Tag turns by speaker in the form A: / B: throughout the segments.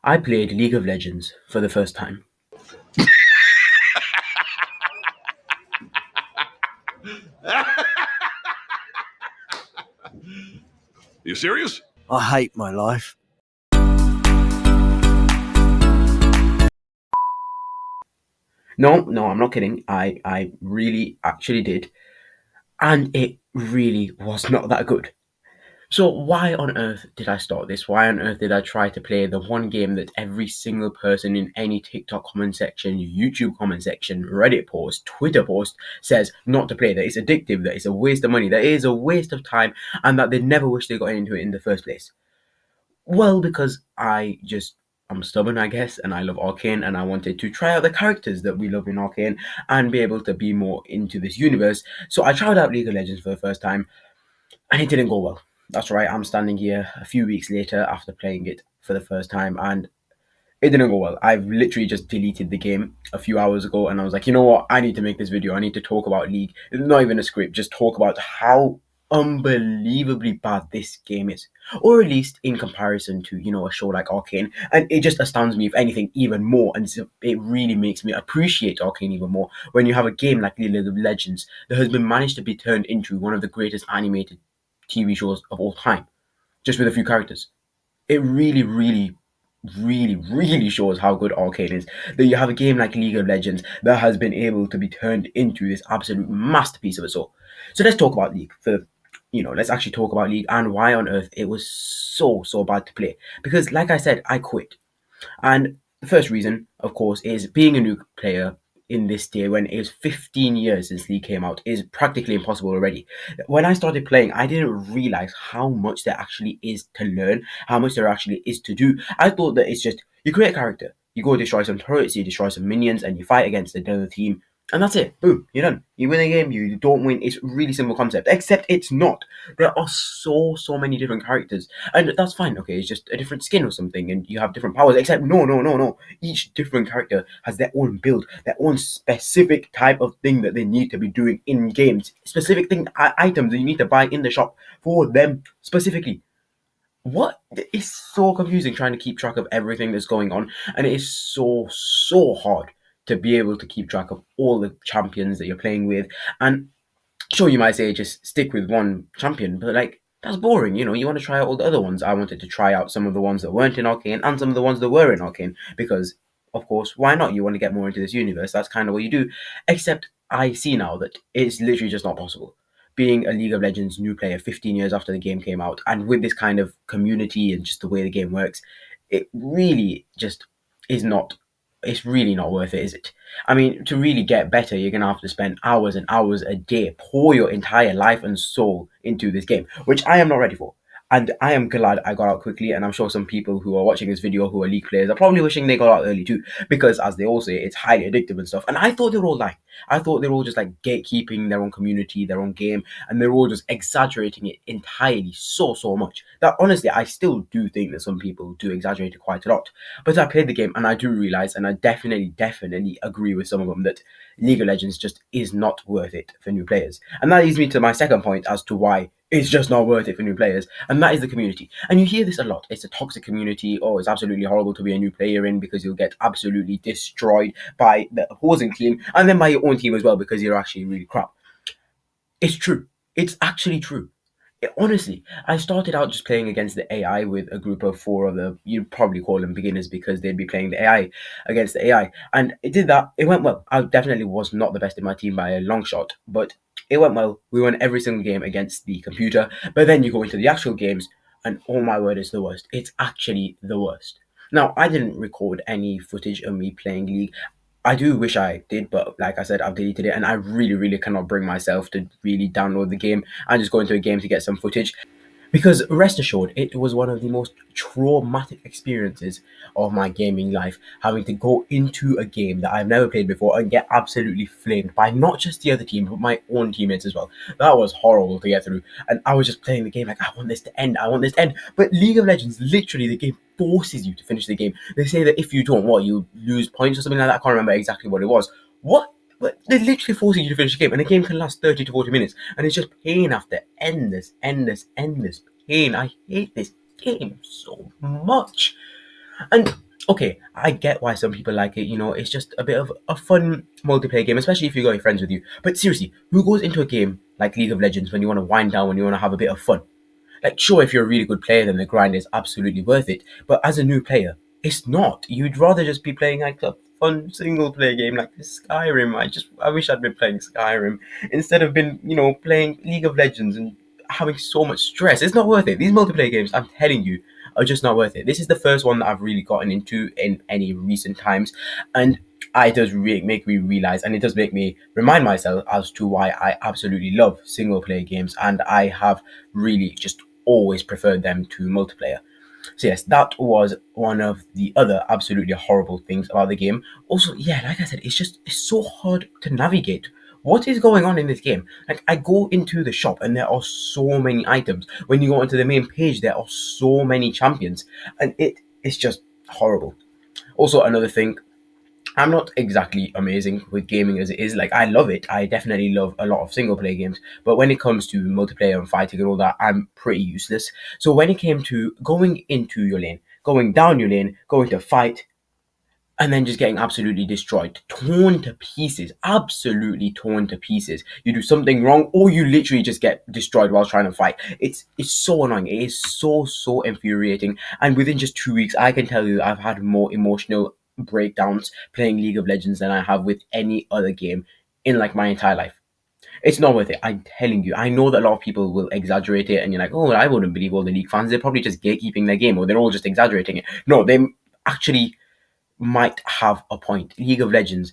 A: I played League of Legends for the first time.
B: You serious?
C: I hate my life.
A: No, I'm not kidding. I really actually did. And it really was not that good. So why on earth did I start this? Why on earth did I try to play the one game that every single person in any TikTok comment section, YouTube comment section, Reddit post, Twitter post says not to play, that it's addictive, that it's a waste of money, that it is a waste of time, and that they never wish they got into it in the first place? Well, because I'm stubborn, I guess, and I love Arcane, and I wanted to try out the characters that we love in Arcane and be able to be more into this universe. So I tried out League of Legends for the first time, and it didn't go well. That's right, I'm standing here a few weeks later after playing it for the first time, and it didn't go well. I've literally just deleted the game a few hours ago, and I was like, you know what? I need to make this video. I need to talk about League. Not even a script, just talk about how unbelievably bad this game is, or at least in comparison to a show like Arcane. And it just astounds me, if anything, even more. And it really makes me appreciate Arcane even more when you have a game like League of Legends that has been managed to be turned into one of the greatest animated TV shows of all time, just with a few characters. It really shows how good Arcane is. That you have a game like League of Legends that has been able to be turned into this absolute masterpiece of a soul. So let's talk about League. Let's actually talk about League and why on earth it was so bad to play. Because, like I said, I quit. And the first reason, of course, is being a new player in this day when it was 15 years since League came out is practically impossible already. When I started playing, I didn't realize how much there actually is to learn, how much there actually is to do. I thought that it's just you create a character, you go destroy some turrets, you destroy some minions, and you fight against another team, and that's it. Boom, you're done. You win a game, you don't win. It's a really simple concept, except it's not. There are so many different characters, and that's fine. Okay, it's just a different skin or something, and you have different powers. Except no. Each different character has their own build, their own specific type of thing that they need to be doing in games, specific items that you need to buy in the shop for them specifically. What? It's so confusing trying to keep track of everything that's going on, and it is so hard to be able to keep track of all the champions that you're playing with. And sure, you might say just stick with one champion, but like that's boring. You want to try out all the other ones. I wanted to try out some of the ones that weren't in Arcane and some of the ones that were in Arcane because, of course, why not? You want to get more into this universe. That's kind of what you do. Except I see now that it's literally just not possible. Being a League of Legends new player 15 years after the game came out, and with this kind of community and just the way the game works, it really just is not. It's really not worth it, is it? I mean, to really get better, you're gonna have to spend hours and hours a day, pour your entire life and soul into this game, which I am not ready for. And I am glad I got out quickly, and I'm sure some people who are watching this video who are League players are probably wishing they got out early too, because as they all say, it's highly addictive and stuff. And I thought they were all lying. I thought they were all just like gatekeeping their own community, their own game, and they're all just exaggerating it entirely so much. That honestly, I still do think that some people do exaggerate it quite a lot. But I played the game and I do realize, and I definitely agree with some of them, that League of Legends just is not worth it for new players. And that leads me to my second point as to why it's just not worth it for new players, and that is the community. And you hear this a lot. It's a toxic community. Oh, it's absolutely horrible to be a new player in because you'll get absolutely destroyed by the opposing team and then by your own team as well because you're actually really crap. It's true. It's actually true. Honestly, I started out just playing against the AI with a group of four other, you'd probably call them beginners because they'd be playing the AI against the AI. And it did that. It went well. I definitely was not the best in my team by a long shot, but it went well. We won every single game against the computer. But then you go into the actual games, and oh my word, it's the worst. It's actually the worst. Now, I didn't record any footage of me playing League. I do wish I did, but like I said, I've deleted it, and I really cannot bring myself to really download the game and just go into a game to get some footage. Because rest assured, it was one of the most traumatic experiences of my gaming life, having to go into a game that I've never played before and get absolutely flamed by not just the other team, but my own teammates as well. That was horrible to get through. And I was just playing the game like, I want this to end, I want this to end. But League of Legends, literally, the game forces you to finish the game. They say that if you don't, you lose points or something like that. I can't remember exactly what it was. What? But they're literally forcing you to finish the game, and the game can last 30 to 40 minutes, and it's just pain after endless pain. I hate this game so much. And okay, I get why some people like it. It's just a bit of a fun multiplayer game, especially if you got your friends with you. But seriously, who goes into a game like League of Legends when you want to wind down, when you want to have a bit of fun? Like, sure, if you're a really good player, then the grind is absolutely worth it. But as a new player, it's not. You'd rather just be playing like a fun single player game like Skyrim. I wish I'd been playing Skyrim instead of been, playing League of Legends and having so much stress. It's not worth it. These multiplayer games, I'm telling you, are just not worth it. This is the first one that I've really gotten into in any recent times, and it does really make me realize, and it does make me remind myself as to why I absolutely love single player games, and I have really just always preferred them to multiplayer. So yes, that was one of the other absolutely horrible things about the game. Also, yeah, like I said, it's so hard to navigate. What is going on in this game? Like, I go into the shop and there are so many items. When you go onto the main page, there are so many champions, and it's just horrible. Also, another thing, I'm not exactly amazing with gaming as it is. Like, I love it. I definitely love a lot of single player games. But when it comes to multiplayer and fighting and all that, I'm pretty useless. So when it came to going into your lane, going down your lane, going to fight, and then just getting absolutely destroyed, torn to pieces, absolutely torn to pieces. You do something wrong, or you literally just get destroyed while trying to fight. It's so annoying. It is so infuriating. And within just 2 weeks, I can tell you, I've had more emotional breakdowns playing League of Legends than I have with any other game in like my entire life. It's not worth it. I'm telling you. I know that a lot of people will exaggerate it, and you're like, oh, I wouldn't believe all the League fans. They're probably just gatekeeping their game, or they're all just exaggerating it. No, they actually might have a point. League of Legends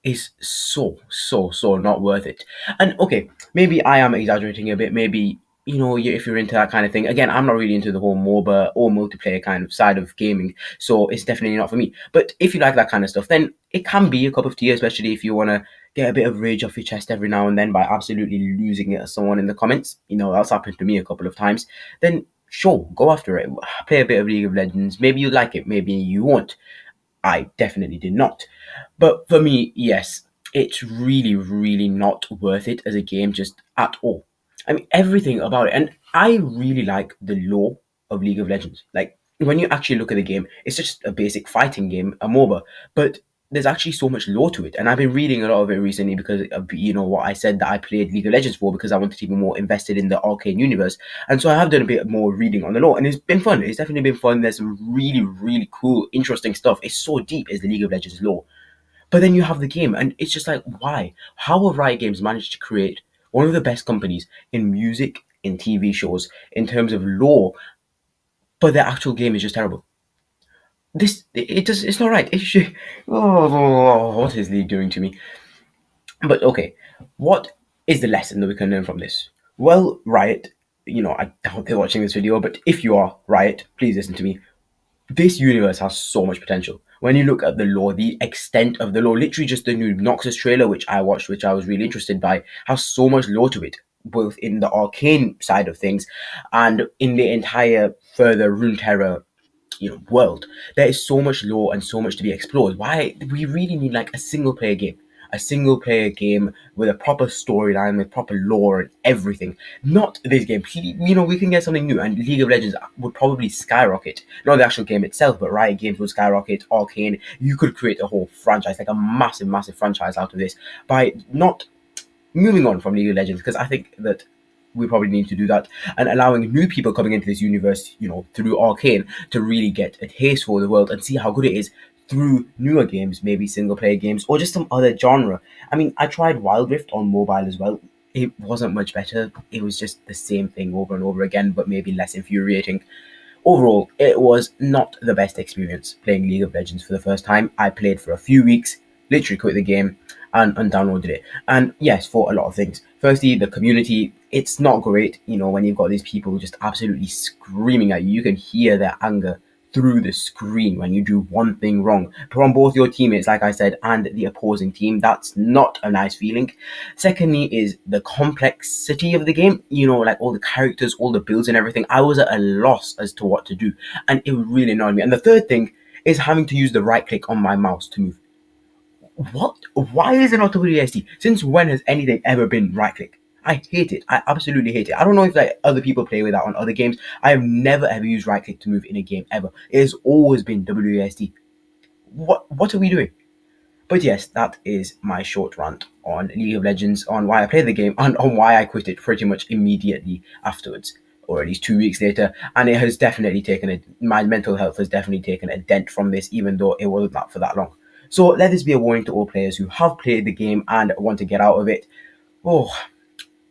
A: is so not worth it. And okay, maybe I am exaggerating a bit. Maybe if you're into that kind of thing. Again, I'm not really into the whole MOBA or multiplayer kind of side of gaming, so it's definitely not for me. But if you like that kind of stuff, then it can be a cup of tea, especially if you want to get a bit of rage off your chest every now and then by absolutely losing it at someone in the comments. That's happened to me a couple of times. Then sure, go after it. Play a bit of League of Legends. Maybe you like it, maybe you won't. I definitely did not. But for me, yes, it's really not worth it as a game, just at all. I mean, everything about it. And I really like the lore of League of Legends. Like, when you actually look at the game, it's just a basic fighting game, a MOBA. But there's actually so much lore to it. And I've been reading a lot of it recently because of, what I said that I played League of Legends for, because I wanted to be more invested in the arcane universe. And so I have done a bit more reading on the lore, and it's been fun. It's definitely been fun. There's some really cool, interesting stuff. It's so deep, is the League of Legends lore. But then you have the game, and it's just like, why? How have Riot Games managed to create one of the best companies in music, in TV shows, in terms of lore, but their actual game is just terrible? It's not right. It should, what is League doing to me? But okay, what is the lesson that we can learn from this? Well, Riot, I doubt they're watching this video, but if you are Riot, please listen to me. This universe has so much potential. When you look at the lore, the extent of the lore, literally just the new Noxus trailer, which I watched, which I was really interested by, has so much lore to it, both in the arcane side of things and in the entire further Runeterra, world. There is so much lore and so much to be explored. Why we really need like a single player game with a proper storyline, with proper lore and everything. Not this game. We can get something new, and League of Legends would probably skyrocket. Not the actual game itself, but Riot Games would skyrocket. Arcane, you could create a whole franchise, like a massive franchise out of this by not moving on from League of Legends, because I think that we probably need to do that, and allowing new people coming into this universe, through Arcane, to really get a taste for the world and see how good it is through newer games, maybe single player games or just some other genre. I mean, I tried Wild Rift on mobile as well. It wasn't much better. It was just the same thing over and over again, but maybe less infuriating. Overall, it was not the best experience playing League of Legends for the first time. I played for a few weeks, literally quit the game and undownloaded it. And yes, for a lot of things. Firstly, the community, it's not great, when you've got these people just absolutely screaming at you. You can hear their anger through the screen when you do one thing wrong from both your teammates, like I said, and the opposing team. That's not a nice feeling. Secondly is the complexity of the game, like all the characters, all the builds and everything. I was at a loss as to what to do, and it really annoyed me. And the third thing is having to use the right click on my mouse to move. What? Why is it not WASD? Since when has anything ever been right click? I hate it. I absolutely hate it. I don't know if like other people play with that on other games. I have never ever used right click to move in a game ever. It has always been WASD. what are we doing? But yes, that is my short rant on League of Legends, on why I played the game, and on why I quit it pretty much immediately afterwards, or at least 2 weeks later. And it has definitely taken my mental health has definitely taken a dent from this, even though it wasn't that for that long. So let this be a warning to all players who have played the game and want to get out of it. Oh,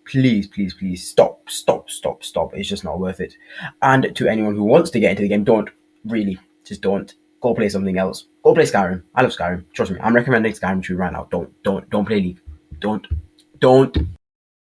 A: please, please, please stop, stop, stop, stop. It's just not worth it. And to anyone who wants to get into the game, don't really, just don't. Go play something else. Go play Skyrim. I love Skyrim. Trust me, I'm recommending Skyrim to you right now. Don't play League. Don't.